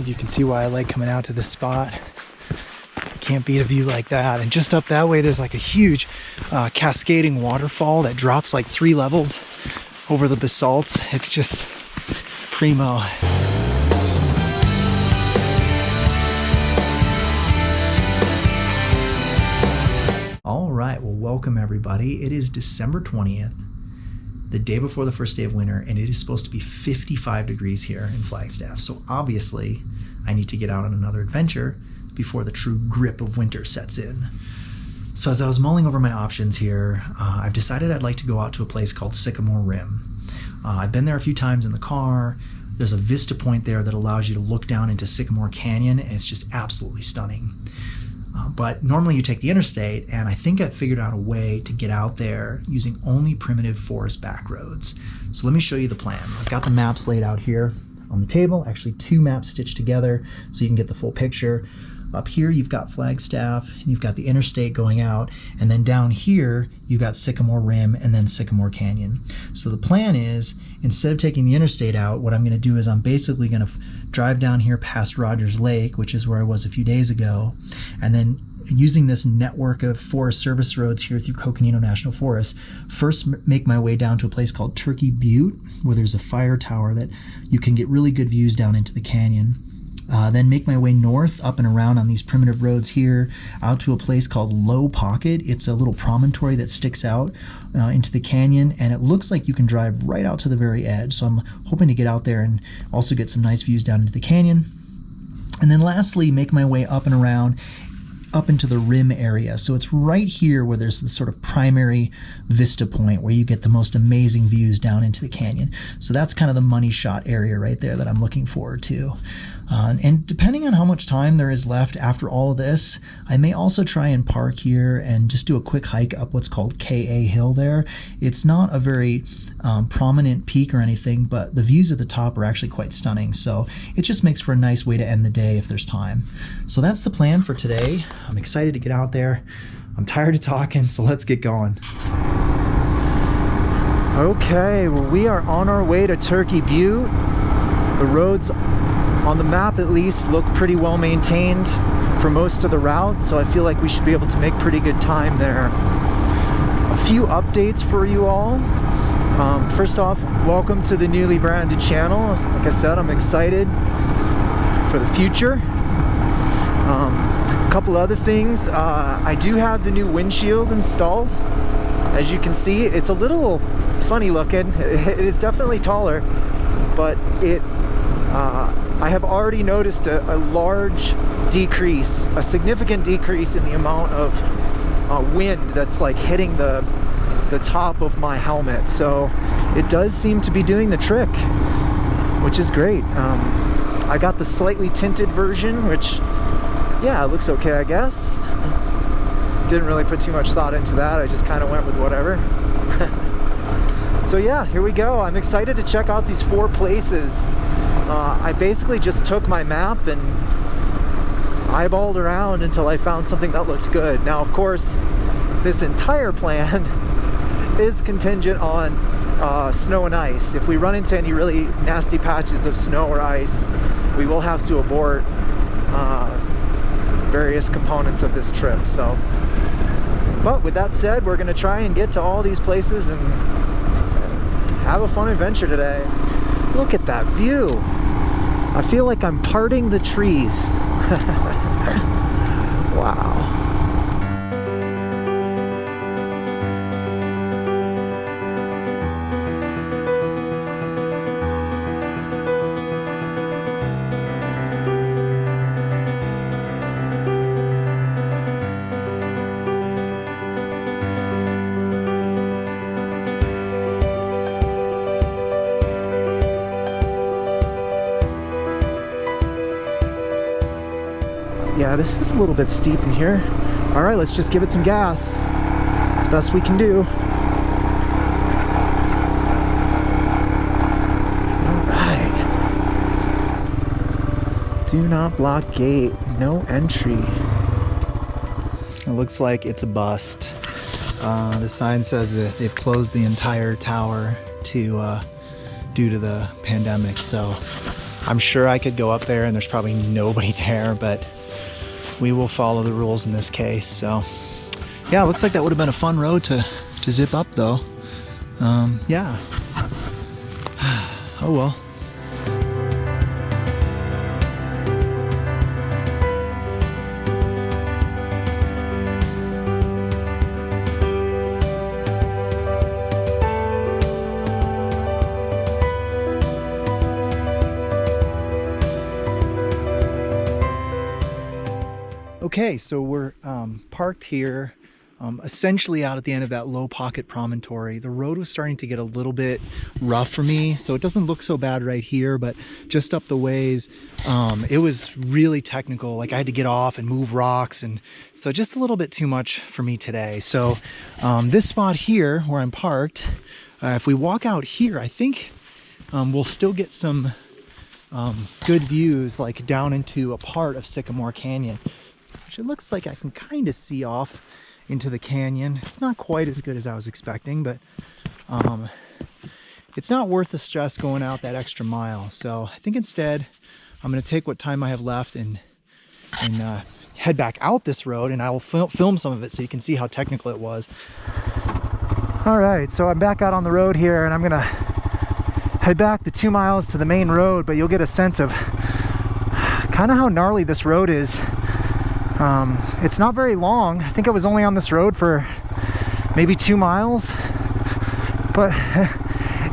You can see why I like coming out to this spot. Can't beat a view like that. And just up that way, there's like a huge cascading waterfall that drops like 3 levels over the basalts. It's just primo. All right, well, welcome everybody. It is December 20th, the day before the first day of winter, and it is supposed to be 55 degrees here in Flagstaff. So obviously, I need to get out on another adventure before the true grip of winter sets in. So as I was mulling over my options here, I've decided I'd like to go out to a place called Sycamore Rim. I've been there a few times in the car. There's a Vista Point there that allows you to look down into Sycamore Canyon, and it's just absolutely stunning. But normally you take the interstate, and I think I've figured out a way to get out there using only primitive forest back roads. So let me show you the plan. I've got the maps laid out here on the table, actually 2 maps stitched together so you can get the full picture. Up here you've got Flagstaff, and you've got the interstate going out, and then down here you've got Sycamore Rim and then Sycamore Canyon. So the plan is, instead of taking the interstate out, what I'm going to do is I'm basically going to drive down here past Rogers Lake, which is where I was a few days ago, and then using this network of Forest Service roads here through Coconino National Forest, first make my way down to a place called Turkey Butte, where there's a fire tower that you can get really good views down into the canyon. Then make my way north up and around on these primitive roads here out to a place called Low Pocket. It's a little promontory that sticks out into the canyon, and it looks like you can drive right out to the very edge. So I'm hoping to get out there and also get some nice views down into the canyon. And then lastly, make my way up and around up into the rim area. So it's right here where there's the sort of primary Vista Point where you get the most amazing views down into the canyon. So that's kind of the money shot area right there that I'm looking forward to. And depending on how much time there is left after all of this, I may also try and park here and just do a quick hike up what's called K.A. Hill there. It's not a very prominent peak or anything, but the views at the top are actually quite stunning. So it just makes for a nice way to end the day if there's time. So that's the plan for today. I'm excited to get out there. I'm tired of talking, so let's get going. Okay, well, we are on our way to Turkey Butte. The roads on the map at least look pretty well maintained for most of the route, so I feel like we should be able to make pretty good time there. A few updates for you all. First off, welcome to the newly branded channel. Like I said, I'm excited for the future. A couple other things. I do have the new windshield installed. As you can see, it's a little funny looking. It is definitely taller, but I have already noticed a large decrease, a significant decrease in the amount of wind that's like hitting the top of my helmet. So it does seem to be doing the trick, which is great. I got the slightly tinted version, which, yeah, it looks okay, I guess. Didn't really put too much thought into that. I just kind of went with whatever. So yeah, here we go. I'm excited to check out these 4 places. I basically just took my map and eyeballed around until I found something that looked good. Now, of course, this entire plan is contingent on snow and ice. If we run into any really nasty patches of snow or ice, we will have to abort various components of this trip. So, but with that said, we're gonna try and get to all these places and have a fun adventure today. Look at that view. I feel like I'm parting the trees. Wow. Yeah, this is a little bit steep in here. All right, let's just give it some gas. It's the best we can do. All right. Do not block gate. No entry. It looks like it's a bust. The sign says that they've closed the entire tower due to the pandemic. So I'm sure I could go up there and there's probably nobody there, but we will follow the rules in this case. So yeah, it looks like that would have been a fun road to zip up though. Yeah. Oh well. Okay, so we're parked here, essentially out at the end of that low pocket promontory. The road was starting to get a little bit rough for me, so it doesn't look so bad right here, but just up the ways, it was really technical. Like I had to get off and move rocks, and so just a little bit too much for me today. So this spot here where I'm parked, if we walk out here, I think we'll still get some good views like down into a part of Sycamore Canyon, which it looks like I can kind of see off into the canyon. It's not quite as good as I was expecting, but it's not worth the stress going out that extra mile. So I think instead I'm going to take what time I have left and head back out this road, and I will film some of it so you can see how technical it was. All right, so I'm back out on the road here, and I'm going to head back the 2 miles to the main road, but you'll get a sense of kind of how gnarly this road is. It's not very long. I think I was only on this road for maybe 2 miles, but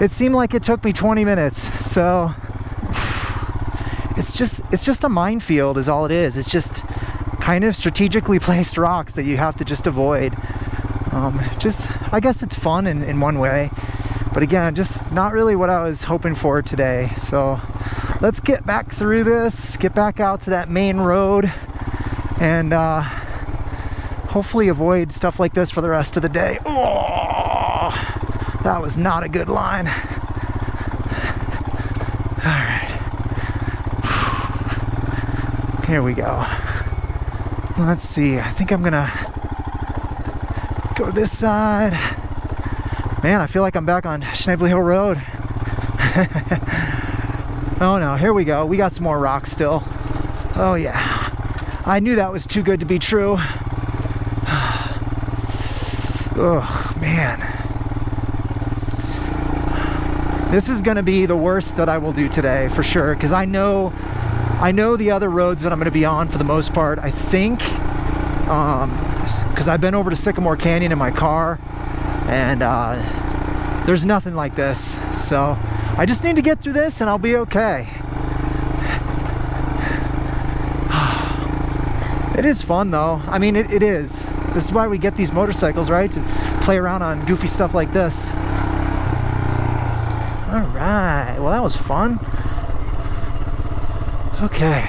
it seemed like it took me 20 minutes. So it's just a minefield is all it is. It's just kind of strategically placed rocks that you have to just avoid. I guess it's fun in one way, but again, just not really what I was hoping for today. So let's get back through this, get back out to that main road, and hopefully avoid stuff like this for the rest of the day. Oh, that was not a good line. All right, here we go. Let's see, I think I'm gonna go this side. Man, I feel like I'm back on Schnebly Hill Road. Oh no, here we go. We got some more rocks still. Oh yeah. I knew that was too good to be true. Oh man. This is gonna be the worst that I will do today for sure, because I know the other roads that I'm gonna be on for the most part. I think, because I've been over to Sycamore Canyon in my car, and there's nothing like this. So I just need to get through this and I'll be okay. It is fun though. I mean, it is. This is why we get these motorcycles, right? To play around on goofy stuff like this. All right, well that was fun. Okay.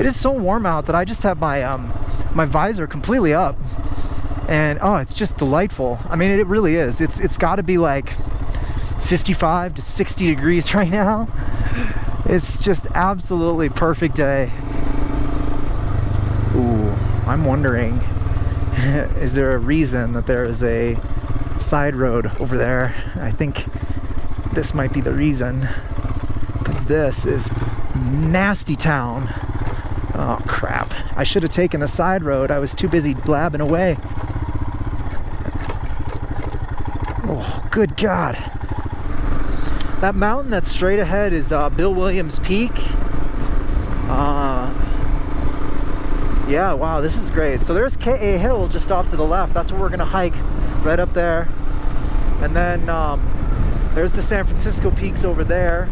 It is so warm out that I just have my my visor completely up, and oh, it's just delightful. I mean, it really is. It's got to be like 55 to 60 degrees right now. It's just absolutely perfect day. Ooh, I'm wondering, is there a reason that there is a side road over there? I think this might be the reason, because this is nasty town. Oh crap, I should have taken the side road. I was too busy blabbing away. Oh, good God. That mountain that's straight ahead is Bill Williams Peak. Yeah, wow, this is great. So there's K.A. Hill just off to the left. That's where we're gonna hike, right up there. And then there's the San Francisco peaks over there.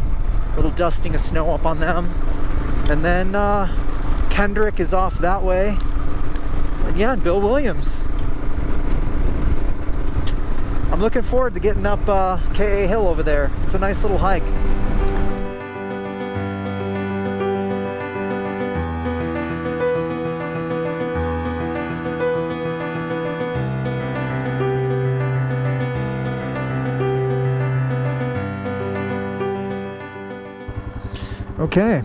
A little dusting of snow up on them. And then Kendrick is off that way. And yeah, Bill Williams. I'm looking forward to getting up K.A. Hill over there. It's a nice little hike. Okay,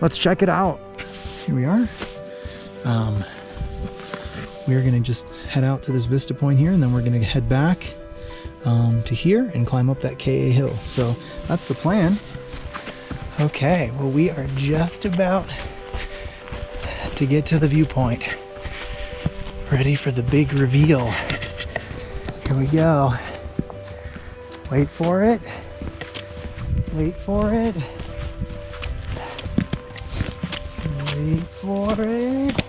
let's check it out. Here we are. We're gonna just head out to this Vista Point here, and then we're gonna head back to here and climb up that K.A. Hill. So that's the plan. Okay, well, we are just about to get to the viewpoint. Ready for the big reveal. Here we go. Wait for it. Wait for it. Wait for it.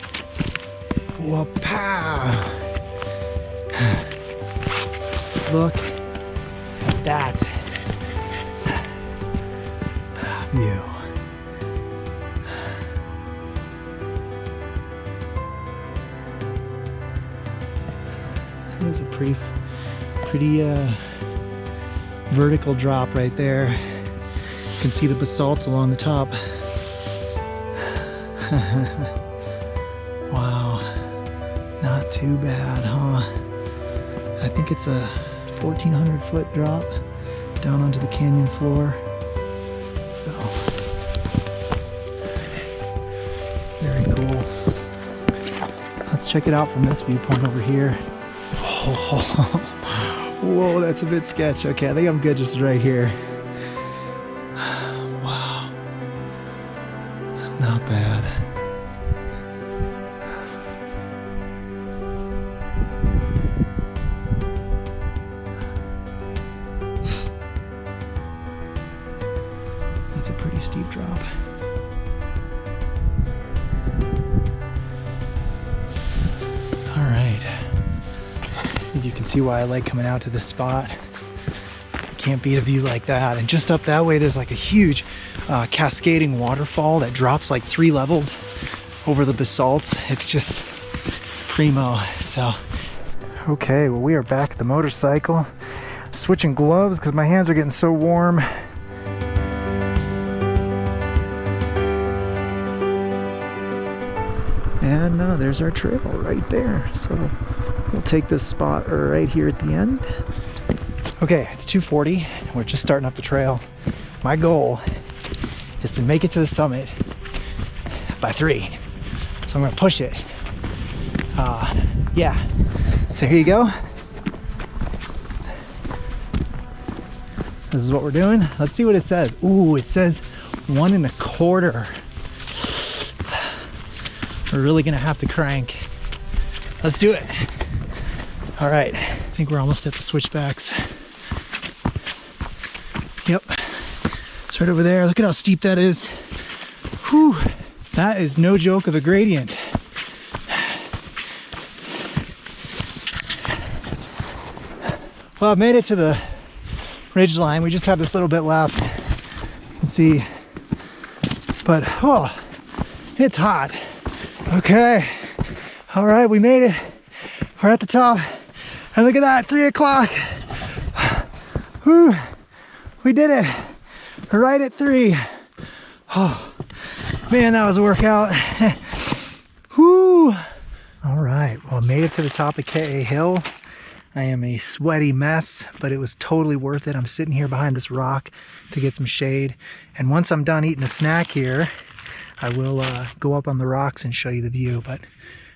Whoa-pow! Look at that view. There's a pretty vertical drop right there. You can see the basalts along the top. Wow, not too bad, huh? I think it's a 1,400 foot drop down onto the canyon floor. So, very cool. Let's check it out from this viewpoint over here. Oh, whoa, that's a bit sketch. Okay, I think I'm good just right here. Wow, not bad. That's a pretty steep drop. All right. You can see why I like coming out to this spot. Can't beat a view like that. And just up that way, there's like a huge cascading waterfall that drops like 3 levels over the basalts. It's just primo. So, okay, well, we are back at the motorcycle. Switching gloves because my hands are getting so warm. And there's our trail right there. So we'll take this spot right here at the end. Okay, it's 2:40. We're just starting up the trail. My goal is to make it to the summit by 3. So I'm gonna push it. Yeah. So here you go. This is what we're doing. Let's see what it says. Ooh, it says 1 1/4. We're really gonna have to crank. Let's do it. All right, I think we're almost at the switchbacks. Yep, it's right over there. Look at how steep that is. Whew, that is no joke of a gradient. Well, I've made it to the ridge line. We just have this little bit left. Let's see, but oh, it's hot. Okay, all right, we made it. We're at the top, and look at that, 3 o'clock. Whew, we did it, right at 3. Oh, man, that was a workout. Whew. All right, well, I made it to the top of KA Hill. I am a sweaty mess, but it was totally worth it. I'm sitting here behind this rock to get some shade, and once I'm done eating a snack here, I will go up on the rocks and show you the view, but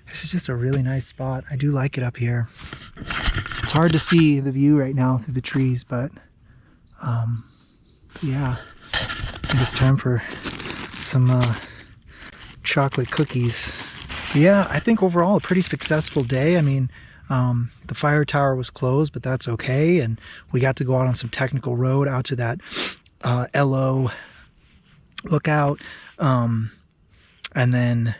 this is just a really nice spot. I do like it up here. It's hard to see the view right now through the trees, but yeah, I think it's time for some chocolate cookies. But yeah, I think overall a pretty successful day. I mean, the fire tower was closed, but that's okay, and we got to go out on some technical road out to that LO lookout. And then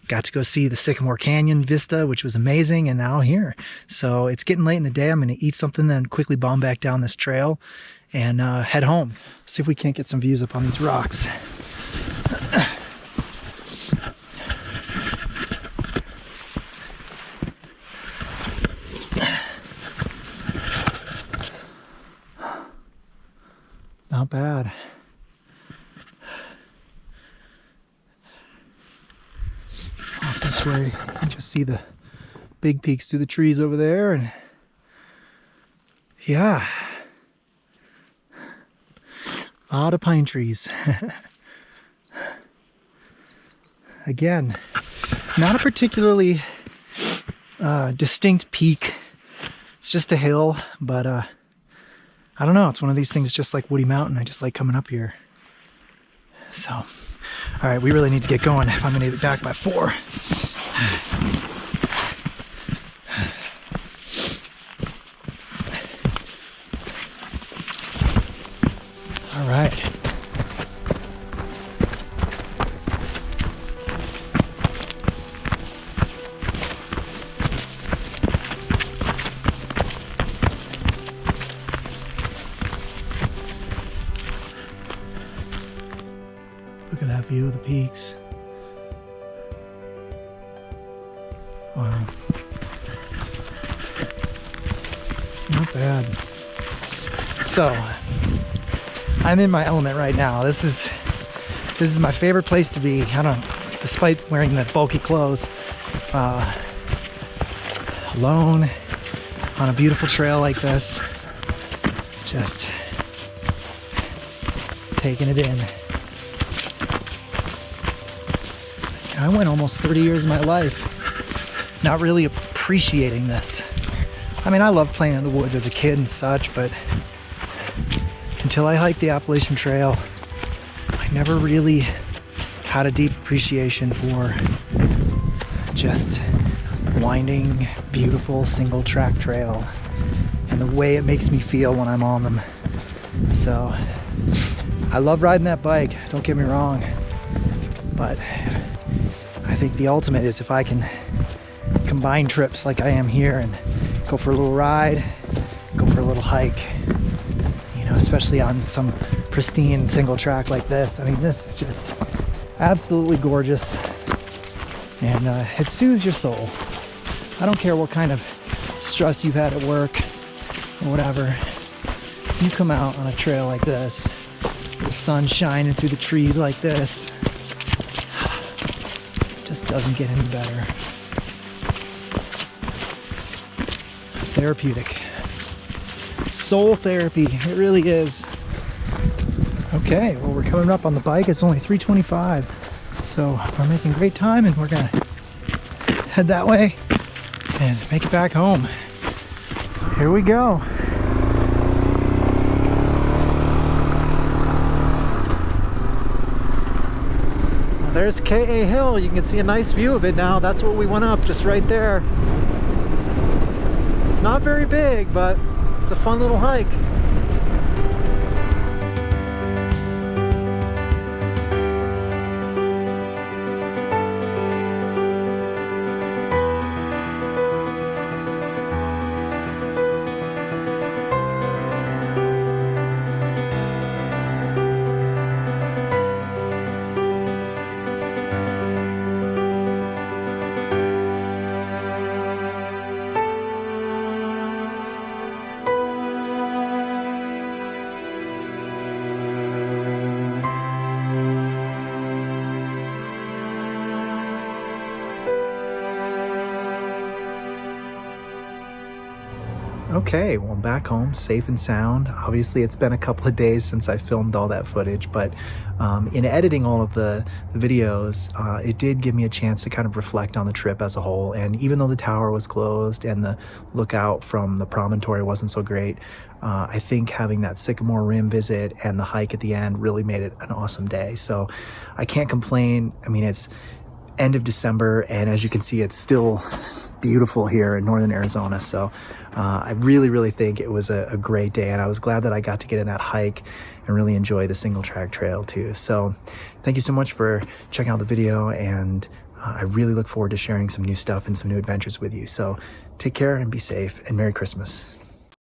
got to go see the Sycamore Canyon vista, which was amazing, and now here. So it's getting late in the day. I'm going to eat something, then quickly bomb back down this trail and head home. See if we can't get some views up on these rocks. Not bad. Off this way, you can just see the big peaks through the trees over there, and yeah, a lot of pine trees. Again, not a particularly distinct peak. It's just a hill, but I don't know, it's one of these things just like Woody Mountain. I just like coming up here. So, all right, we really need to get going if I'm gonna be back by 4. All right. Look at that view of the peaks. Wow. Not bad. So, I'm in my element right now. This is my favorite place to be. I don't, despite wearing the bulky clothes, alone on a beautiful trail like this, just taking it in. I went almost 30 years of my life not really appreciating this. I mean, I loved playing in the woods as a kid and such, but until I hiked the Appalachian Trail, I never really had a deep appreciation for just winding, beautiful single track trail and the way it makes me feel when I'm on them. So I love riding that bike, don't get me wrong, but I think the ultimate is if I can combine trips like I am here and go for a little ride, go for a little hike, you know, especially on some pristine single track like this. I mean, this is just absolutely gorgeous, and it soothes your soul. I don't care what kind of stress you've had at work or whatever. You come out on a trail like this, the sun shining through the trees like this, just doesn't get any better. Therapeutic. Soul therapy, it really is. Okay, well, we're coming up on the bike. It's only 3:25, so we're making great time, and we're gonna head that way and make it back home. Here we go. There's K.A. Hill. You can see a nice view of it now. That's what we went up, just right there. It's not very big, but it's a fun little hike. Okay, well, I'm back home safe and sound. Obviously, it's been a couple of days since I filmed all that footage, but in editing all of the videos, it did give me a chance to kind of reflect on the trip as a whole. And even though the tower was closed and the lookout from the promontory wasn't so great, I think having that Sycamore Rim visit and the hike at the end really made it an awesome day. So I can't complain. I mean, it's end of December, and as you can see, it's still beautiful here in northern Arizona. So I really think it was a great day, and I was glad that I got to get in that hike and really enjoy the single track trail too. So thank you so much for checking out the video, and I really look forward to sharing some new stuff and some new adventures with you. So take care and be safe, and Merry Christmas.